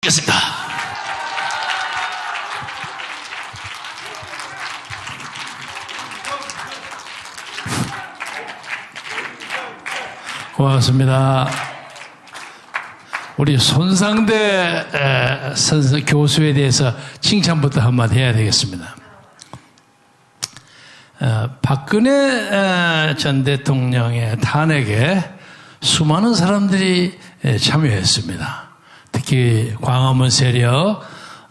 겠습니다. 고맙습니다. 우리 손상대 교수에 대해서 칭찬부터 한마디 해야 되겠습니다. 박근혜 전 대통령의 탄핵에 수많은 사람들이 참여했습니다. 특히 광화문 세력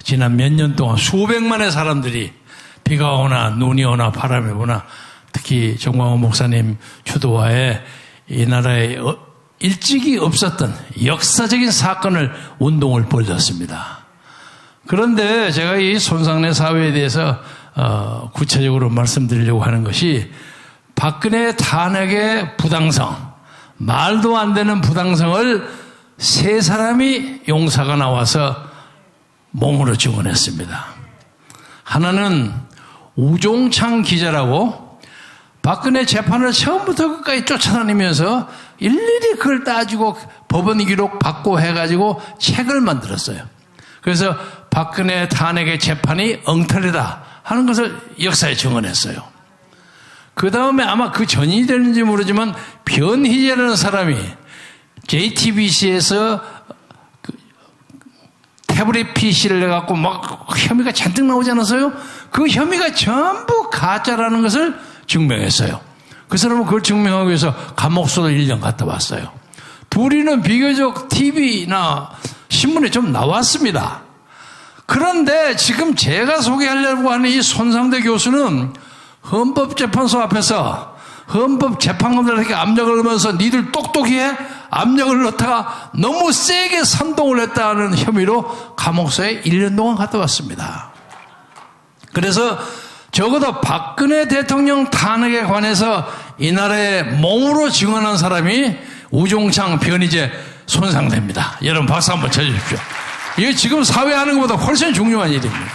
지난 몇 년 동안 수백만의 사람들이 비가 오나 눈이 오나 바람이 오나 특히 정광훈 목사님 주도하에 이 나라에 일찍이 없었던 역사적인 사건을 운동을 벌였습니다. 그런데 제가 이 손상래 사회에 대해서 구체적으로 말씀드리려고 하는 것이 박근혜 탄핵의 부당성, 말도 안 되는 부당성을 세 사람이 용사가 나와서 몸으로 증언했습니다. 하나는 우종창 기자라고 박근혜 재판을 처음부터 끝까지 쫓아다니면서 일일이 그걸 따지고 법원 기록 받고 해가지고 책을 만들었어요. 그래서 박근혜 탄핵의 재판이 엉터리다 하는 것을 역사에 증언했어요. 그 다음에 아마 그 전이 되는지 모르지만 변희재라는 사람이 JTBC에서 태블릿 PC를 내갖고 막 혐의가 잔뜩 나오지 않았어요? 그 혐의가 전부 가짜라는 것을 증명했어요. 그 사람은 그걸 증명하기 위해서 감옥소도 1년 갔다 왔어요. 둘이는 비교적 TV나 신문에 좀 나왔습니다. 그런데 지금 제가 소개하려고 하는 이 손상대 교수는 헌법재판소 앞에서 헌법재판관들에게 압력을 넣으면서 니들 똑똑해? 압력을 넣다가 너무 세게 선동을 했다는 혐의로 감옥소에 1년 동안 갔다 왔습니다. 그래서 적어도 박근혜 대통령 탄핵에 관해서 이 나라에 몸으로 증언한 사람이 우종창, 변희재, 손상대입니다. 여러분 박수 한번 쳐주십시오. 이게 지금 사회 하는 것보다 훨씬 중요한 일입니다.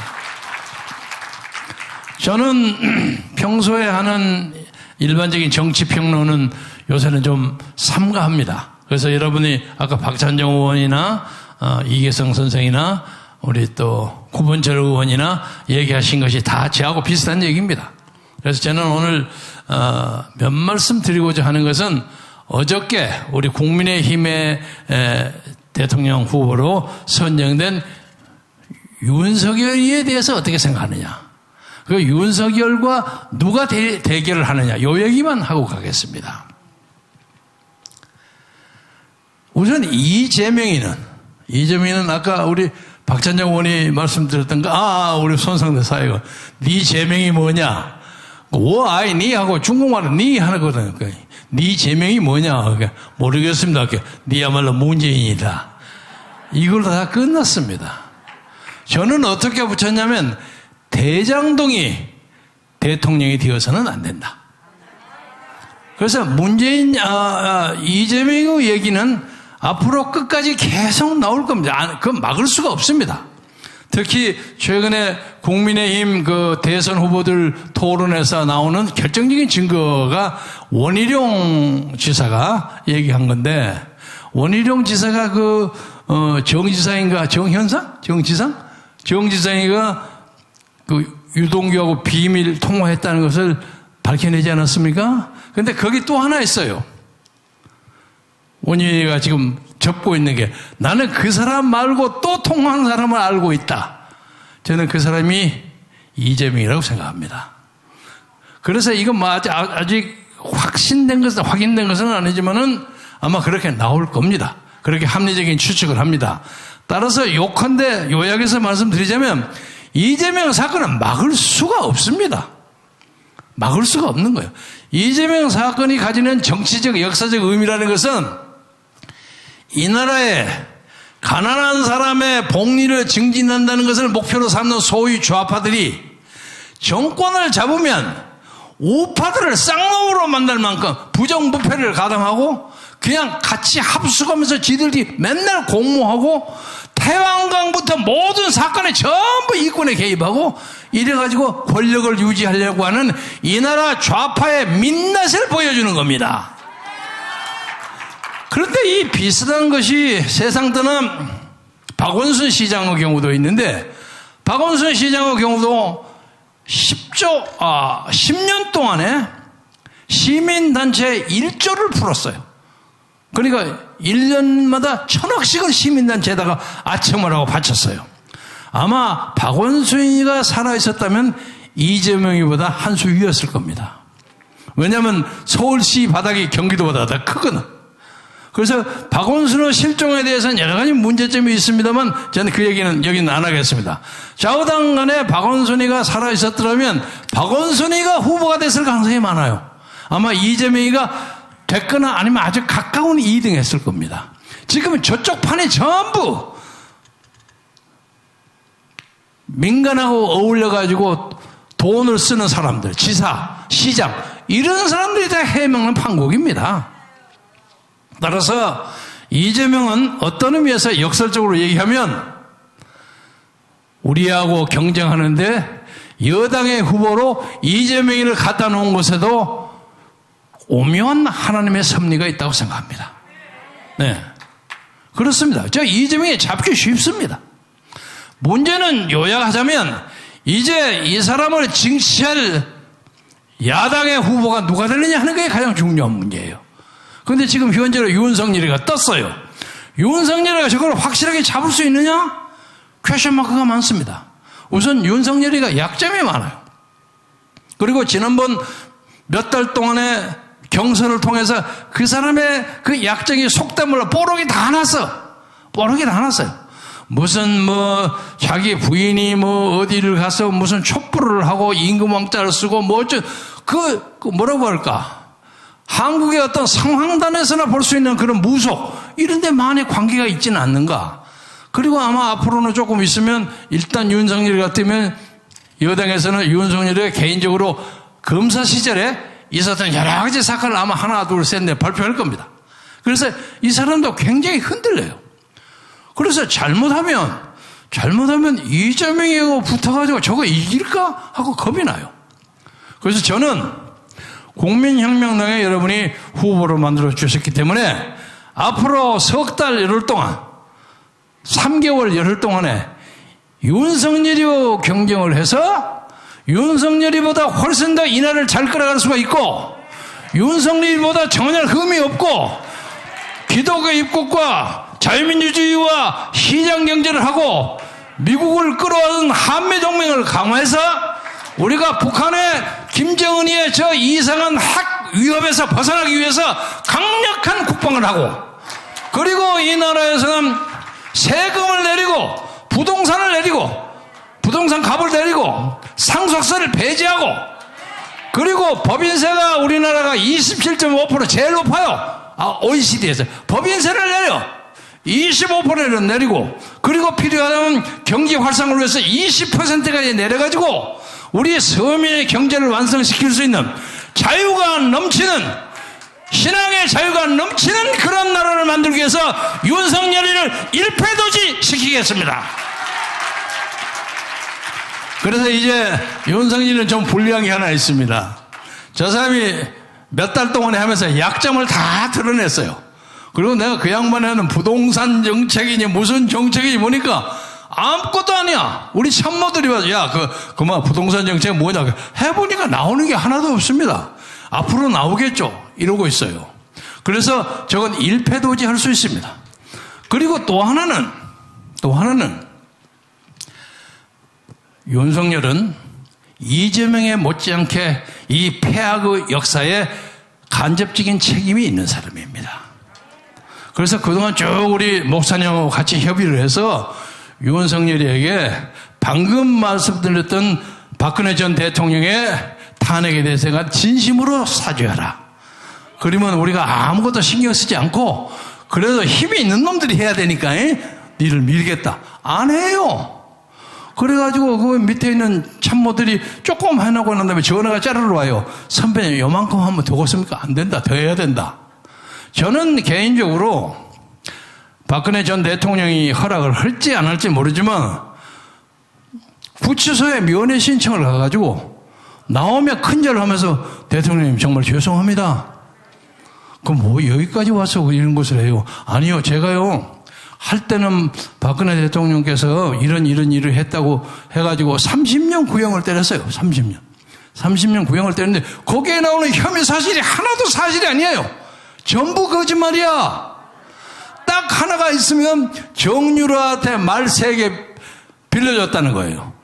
저는 평소에 하는 일반적인 정치 평론은 요새는 좀 삼가합니다. 그래서 여러분이 아까 박찬정 의원이나 이계성 선생이나 우리 또 구본철 의원이나 얘기하신 것이 다 저하고 비슷한 얘기입니다. 그래서 저는 오늘 몇 말씀 드리고자 하는 것은 어저께 우리 국민의힘의 대통령 후보로 선정된 윤석열에 대해서 어떻게 생각하느냐, 그 윤석열과 누가 대결을 하느냐, 요 얘기만 하고 가겠습니다. 우선 이재명이는 아까 우리 박찬정 의원이 말씀드렸던 거, 우리 손상대 사회가 네 제명이 뭐냐, 니 하고 중국말은 니 하거든요. 네 제명이 뭐냐, 모르겠습니다. 니야말로 문재인이다. 이걸로 다 끝났습니다. 저는 어떻게 붙였냐면 대장동이 대통령이 되어서는 안 된다. 그래서 문재인, 이재명의 얘기는 앞으로 끝까지 계속 나올 겁니다. 그건 막을 수가 없습니다. 특히 최근에 국민의힘 그 대선 후보들 토론에서 나오는 결정적인 증거가 원희룡 지사가 얘기한 건데, 원희룡 지사가 정지상인가 정지상이가 그 유동규하고 비밀 통화했다는 것을 밝혀내지 않았습니까? 근데 거기 또 하나 있어요. 원희가 지금 접고 있는 게, 나는 그 사람 말고 또 통화한 사람을 알고 있다. 저는 그 사람이 이재명이라고 생각합니다. 그래서 이건 아직 확인된 것은 아니지만은 아마 그렇게 나올 겁니다. 그렇게 합리적인 추측을 합니다. 따라서 요컨대 요약해서 말씀드리자면 이재명 사건은 막을 수가 없습니다. 막을 수가 없는 거예요. 이재명 사건이 가지는 정치적 역사적 의미라는 것은 이 나라에 가난한 사람의 복리를 증진한다는 것을 목표로 삼는 소위 좌파들이 정권을 잡으면 우파들을 쌍놈으로 만들 만큼 부정부패를 가담하고 그냥 같이 합숙하면서 지들이 맨날 공모하고 태왕강부터 모든 사건에 전부 이권에 개입하고 이래가지고 권력을 유지하려고 하는 이 나라 좌파의 민낯을 보여주는 겁니다. 그런데 이 비슷한 것이 세상 떠난 박원순 시장의 경우도 있는데, 박원순 시장의 경우도 10년 동안에 시민단체 1조를 풀었어요. 그러니까 1년마다 1,000억씩을 시민단체에다가 아첨을 하고 바쳤어요. 아마 박원순이가 살아있었다면 이재명이보다 한 수 위였을 겁니다. 왜냐하면 서울시 바닥이 경기도보다 더 크거든. 그래서 박원순의 실종에 대해서는 여러 가지 문제점이 있습니다만 저는 그 얘기는 여기는 안 하겠습니다. 좌우당 간에 박원순이가 살아있었더라면 박원순이가 후보가 됐을 가능성이 많아요. 아마 이재명이가 됐거나 아니면 아주 가까운 2등 했을 겁니다. 지금 저쪽 판에 전부 민간하고 어울려가지고 돈을 쓰는 사람들, 지사, 시장, 이런 사람들이 다 해먹는 판국입니다. 따라서 이재명은 어떤 의미에서 역설적으로 얘기하면 우리하고 경쟁하는데 여당의 후보로 이재명이를 갖다 놓은 곳에도 오묘한 하나님의 섭리가 있다고 생각합니다. 네, 그렇습니다. 저 이재명이 잡기 쉽습니다. 문제는 요약하자면 이제 이 사람을 징치할 야당의 후보가 누가 되느냐 하는 게 가장 중요한 문제예요. 그런데 지금 현재로 윤석열이가 떴어요. 윤석열이가 저걸 확실하게 잡을 수 있느냐? 퀘션 마크가 많습니다. 우선 윤석열이가 약점이 많아요. 그리고 지난번 몇 달 동안에 경선을 통해서 그 사람의 그 약점이 속담으로 뽀록이 다 났어. 뽀록이 다 났어요. 무슨 자기 부인이 어디를 가서 무슨 촛불을 하고 임금왕자를 쓰고 뭐라고 할까? 한국의 어떤 성황단에서나 볼 수 있는 그런 무속 이런 데 많이 관계가 있지는 않는가? 그리고 아마 앞으로는 조금 있으면 일단 윤석열 같으면 여당에서는 윤석열이 개인적으로 검사 시절에 있었던 여러 가지 사건을 아마 하나 둘 셋 넷 발표할 겁니다. 그래서 이 사람도 굉장히 흔들려요. 그래서 잘못하면 이재명이하고 붙어가지고 저거 이길까 하고 겁이 나요. 그래서 저는 국민혁명당에 여러분이 후보로 만들어 주셨기 때문에 앞으로 석 달 열흘 동안 3개월 열흘 동안에 윤석열이와 경쟁을 해서 윤석열이보다 훨씬 더 이 나라를 잘 끌어갈 수가 있고 윤석열이보다 전혀 흠이 없고 기독교 입국과 자유민주주의와 시장경제를 하고 미국을 끌어오는 한미동맹을 강화해서 우리가 북한의 김정은이의 저 이상한 핵 위협에서 벗어나기 위해서 강력한 국방을 하고 그리고 이 나라에서는 세금을 내리고 부동산을 내리고 부동산 값을 내리고 상속세를 배제하고 그리고 법인세가 우리나라가 27.5% 제일 높아요. OECD에서 법인세를 내려 25%를 내리고 그리고 필요하다면 경기 활성을 위해서 20%까지 내려가지고 우리 서민의 경제를 완성시킬 수 있는 자유가 넘치는 신앙의 자유가 넘치는 그런 나라를 만들기 위해서 윤석열이를 일패도지 시키겠습니다. 그래서 이제 윤석열이는 좀 불리한 게 하나 있습니다. 저 사람이 몇 달 동안에 하면서 약점을 다 드러냈어요. 그리고 내가 그 양반이 하는 부동산 정책이니 무슨 정책이니 보니까 아무것도 아니야. 우리 참모들이 와서 야, 그만 부동산 정책 뭐냐 해보니까 나오는 게 하나도 없습니다. 앞으로 나오겠죠. 이러고 있어요. 그래서 저건 일패도지 할 수 있습니다. 그리고 또 하나는 윤석열은 이재명에 못지않게 이 폐악의 역사에 간접적인 책임이 있는 사람입니다. 그래서 그동안 쭉 우리 목사님하고 같이 협의를 해서 윤석열에게 방금 말씀드렸던 박근혜 전 대통령의 탄핵에 대해서 진심으로 사죄하라. 그러면 우리가 아무것도 신경 쓰지 않고 그래도 힘이 있는 놈들이 해야 되니까 니를 밀겠다. 안 해요. 그래가지고 그 밑에 있는 참모들이 조금 해놓고 난 다음에 전화가 짜르르 와요. 선배님 요만큼 하면 되겠습니까? 안 된다. 더 해야 된다. 저는 개인적으로 박근혜 전 대통령이 허락을 할지 안 할지 모르지만 구치소에 면회 신청을 가가지고 나오면 큰절하면서 대통령님 정말 죄송합니다. 그럼 뭐 여기까지 와서 이런 것을 해요? 아니요, 제가요 할 때는 박근혜 대통령께서 이런 일을 했다고 해가지고 30년 구형을 때렸어요. 30년 구형을 때렸는데 거기에 나오는 혐의 사실이 하나도 사실이 아니에요. 전부 거짓말이야. 딱 하나가 있으면 정유라한테 말 3개 빌려줬다는 거예요.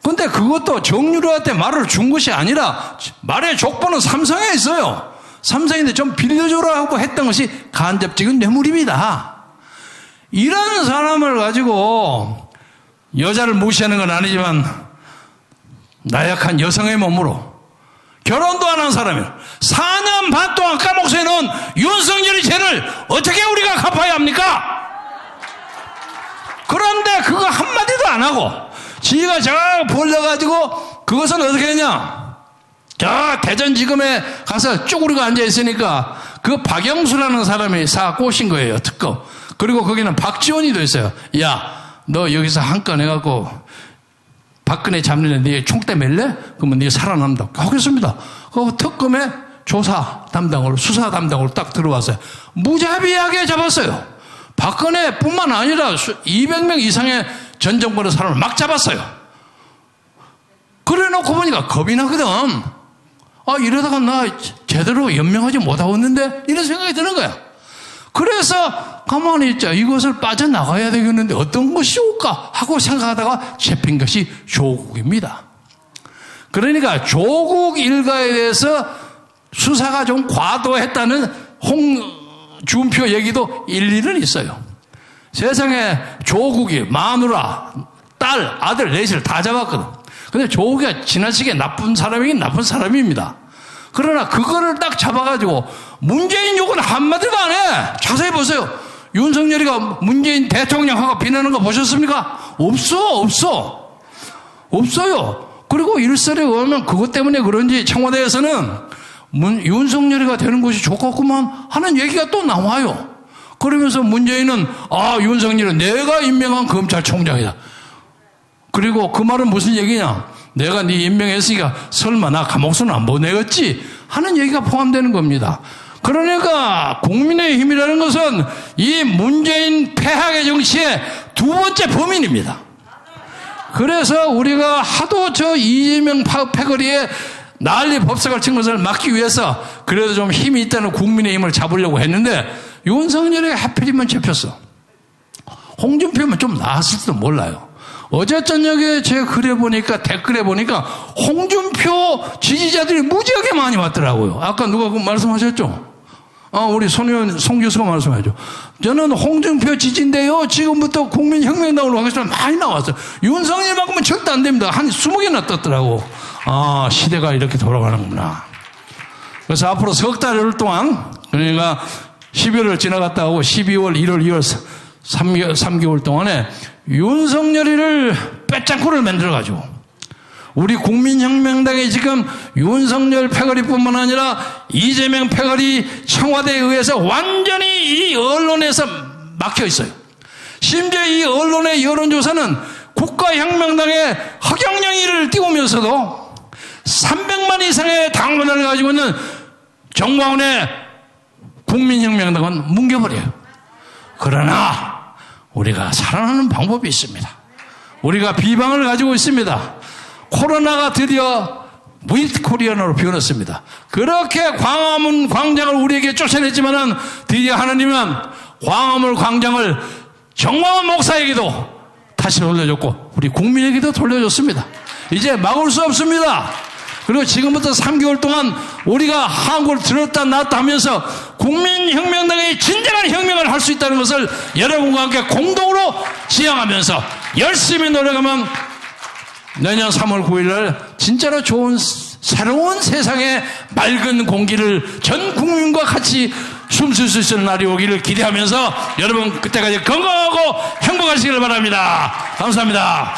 근데 그것도 정유라한테 말을 준 것이 아니라 말의 족보는 삼성에 있어요. 삼성인데 좀 빌려줘라 하고 했던 것이 간접적인 뇌물입니다. 이런 사람을 가지고 여자를 무시하는 건 아니지만 나약한 여성의 몸으로 결혼도 안 한 사람이에요. 4년 반 동안 감옥에 넣은 윤석열의 죄를 어떻게 우리가 갚아야 합니까? 그런데 그거 한마디도 안 하고 지가 저 벌려가지고 그것은 어떻게 했냐? 저 대전지검에 가서 쪼그리고 앉아있으니까 그 박영수라는 사람이 사 꼬신 거예요. 특검. 그리고 거기는 박지원이도 있어요. 야, 너 여기서 한 건 해갖고 박근혜 잡는데 네 총대 맬래? 그러면 네 살아남다. 하겠습니다. 그 특검에 조사 담당으로 수사 담당으로 딱 들어왔어요. 무자비하게 잡았어요. 박근혜뿐만 아니라 200명 이상의 전 정권의 사람을 막 잡았어요. 그래 놓고 보니까 겁이 나거든. 아, 이러다가 나 제대로 연명하지 못하고 있는데 이런 생각이 드는 거야. 그래서 가만히 있자. 이것을 빠져나가야 되겠는데 어떤 것이 올까 하고 생각하다가 잡힌 것이 조국입니다. 그러니까 조국 일가에 대해서 수사가 좀 과도했다는 홍준표 얘기도 일리는 있어요. 세상에 조국이 마누라, 딸, 아들, 넷을 다 잡았거든. 근데 조국이 지나치게 나쁜 사람이긴 나쁜 사람입니다. 그러나 그거를 딱 잡아가지고 문재인 욕은 한마디도 안 해. 자세히 보세요. 윤석열이가 문재인 대통령하고 비난하는 거 보셨습니까? 없어요. 그리고 일설에 의하면 그것 때문에 그런지 청와대에서는 윤석열이가 되는 것이 좋겠구만 하는 얘기가 또 나와요. 그러면서 문재인은 윤석열은 내가 임명한 검찰총장이다. 그리고 그 말은 무슨 얘기냐? 내가 네 임명했으니까 설마 나 감옥수는 안 보내겠지 하는 얘기가 포함되는 겁니다. 그러니까 국민의힘이라는 것은 이 문재인 폐하의 정치의 두 번째 범인입니다. 그래서 우리가 하도 저 이재명 패거리에 난리 법석을 친 것을 막기 위해서 그래도 좀 힘이 있다는 국민의힘을 잡으려고 했는데 윤석열이 하필이면 잡혔어. 홍준표면 좀 나았을지도 몰라요. 어제 저녁에 제가 글에 보니까 댓글에 보니까 홍준표 지지자들이 무지하게 많이 왔더라고요. 아까 누가 그 말씀하셨죠? 우리 송 교수가 말씀하죠. 저는 홍준표 지지인데요. 지금부터 국민혁명당으로 가겠습니다. 많이 나왔어요. 윤석열만큼은 절대 안 됩니다. 한 20개나 떴더라고. 시대가 이렇게 돌아가는구나. 그래서 앞으로 석 달 동안 그러니까 11월 지나갔다 하고 12월, 1월, 2월 3개월 동안에 윤석열이를 빼짱코를 만들어가지고 우리 국민혁명당이 지금 윤석열 패거리뿐만 아니라 이재명 패거리 청와대에 의해서 완전히 이 언론에서 막혀 있어요. 심지어 이 언론의 여론조사는 국가혁명당의 허경영이를 띄우면서도 300만 이상의 당원을 가지고 있는 정광훈의 국민혁명당은 뭉개버려요. 그러나 우리가 살아나는 방법이 있습니다. 우리가 비방을 가지고 있습니다. 코로나가 드디어 무이트 코리안으로 변했습니다. 그렇게 광화문 광장을 우리에게 쫓아냈지만은 드디어 하나님은 광화문 광장을 정광훈 목사에게도 다시 돌려줬고 우리 국민에게도 돌려줬습니다. 이제 막을 수 없습니다. 그리고 지금부터 3개월 동안 우리가 한국을 들었다 놨다 하면서 국민혁명당의 진정한 혁명을 할 수 있다는 것을 여러분과 함께 공동으로 지향하면서 열심히 노력하면 내년 3월 9일 진짜로 좋은 새로운 세상의 맑은 공기를 전 국민과 같이 숨쉴 수 있는 날이 오기를 기대하면서 여러분 그때까지 건강하고 행복하시길 바랍니다. 감사합니다.